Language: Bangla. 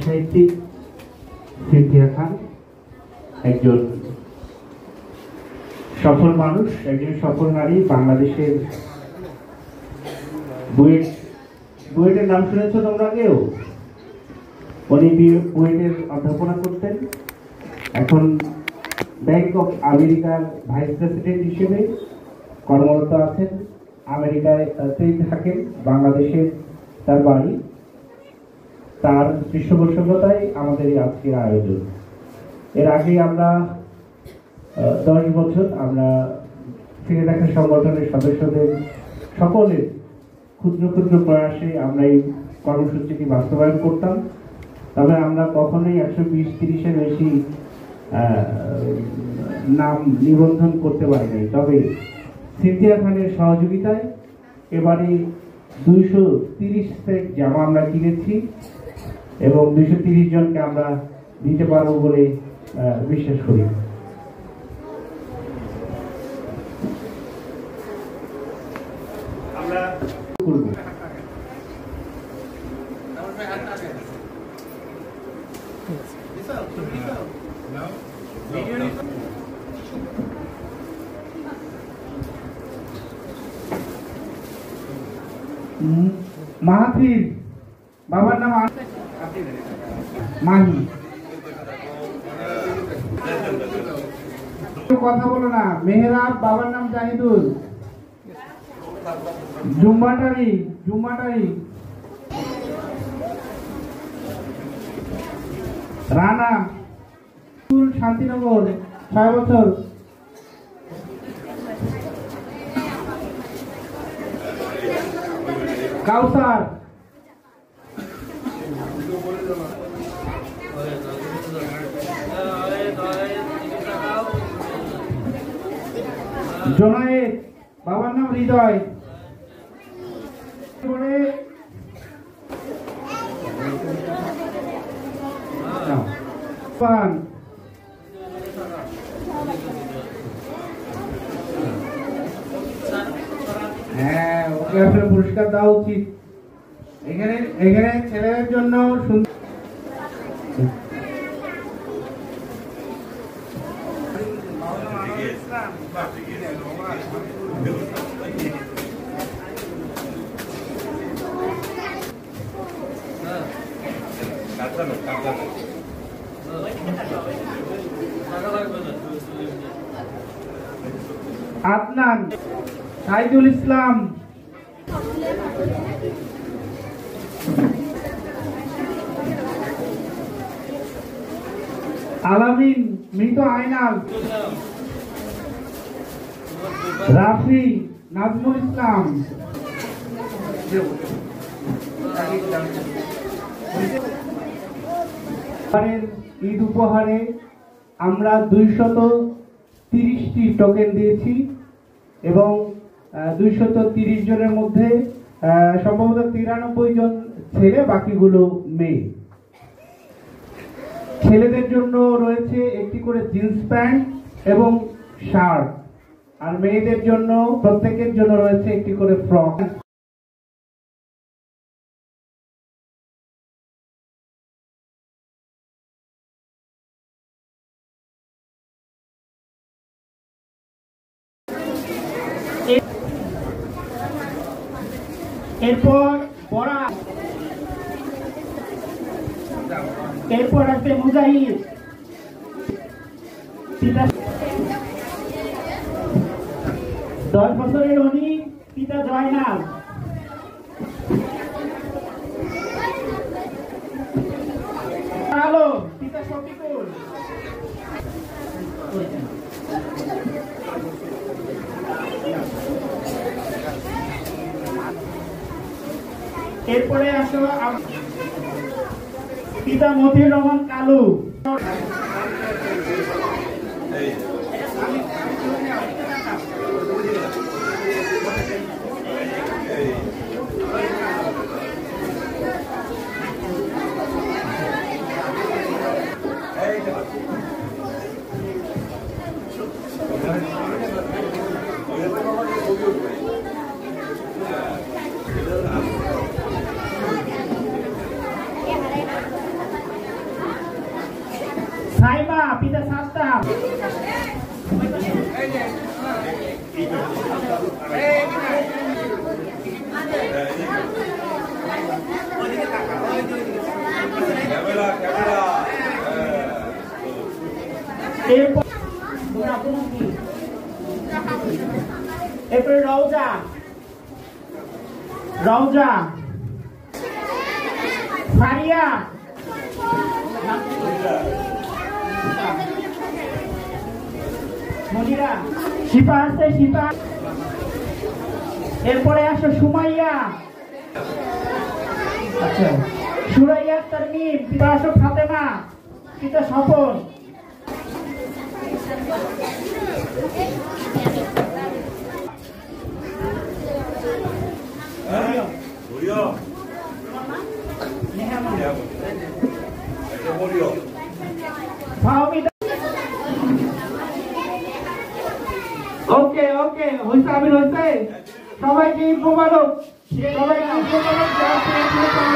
সাহিত্যিক সিনথিয়া খান একজন সফল মানুষ, একজন সফল নারী। বাংলাদেশের বুয়েটের নাম শুনেছ তোমরা কেউ? উনি বুয়েটের অধ্যাপনা করতেন, এখন ব্যাংক অফ আমেরিকার ভাইস প্রেসিডেন্ট হিসেবে কর্মরত আছেন। আমেরিকায় থাকেন, বাংলাদেশের তার বাড়ি। তার পৃষ্ঠপোষকতায় আমাদের এই আজকের আয়োজন। এর আগে আমরা 10 বছর আমরা ফিরে দেখা সংগঠনের সদস্যদের সকলের ক্ষুদ্র ক্ষুদ্র প্রয়াসে আমরা এই কর্মসূচিটি বাস্তবায়ন করতাম। তবে আমরা কখনোই 120-30-এর বেশি নাম নিবন্ধন করতে পারিনি। তবে সিনথিয়া খানের সহযোগিতায় এবারে 230 সেট জামা আমরা কিনেছি এবং 230 জনকে আমরা দিতে পারবো বলে বিশ্বাস করি। আমরা করব মাহাথির, বাবার নাম মাহি। কথা বলো না। মেহরাব, বাবার নাম জাহিদুল। জুম্মাটারি রানা, শান্তিনগর 6 বছর। কাউসার, জোনায়েদ, বাবার নাম হৃদয়। হ্যাঁ, ওকে আসলে পুরস্কার দেওয়া উচিত। এখানে ছেলেদের জন্য আদনান, সাইদুল ইসলাম, আলামিন, মৃত আইনাল, রাফি, নাজমুল ইসলাম। ঈদ উপহারে আমরা 230টি টোকেন দিয়েছি এবং 230 জনের মধ্যে সম্ভবত 93 জন ছেলে, বাকিগুলো মেয়ে। ছেলেদের জন্য রয়েছে একটি করে জিন্স প্যান্ট এবং শার্ট, আর মেয়েদের জন্য প্রত্যেকের জন্য রয়েছে একটি করে ফ্রক। এরপর আসবে মুজাহিদ, 10 বছরের উনি, পিতা জয়নাল। আলো, পিতা শফিকুল। এরপরে আসো পিতা মতিউর রহমান কালু। পিতা সাস্তা এরপরে রওজা রওজা ফারিয়া মনিরা শিপা আছে শিপা এরপরে আসো সুমাইয়া আচ্ছা সুরাইয়া তারমিম পিতা আসো ফাতেমা পিতা স্বপন ওকে ওকে হইছে আমির হইছে সবাইকে মোবারক সবাইকে মোবারক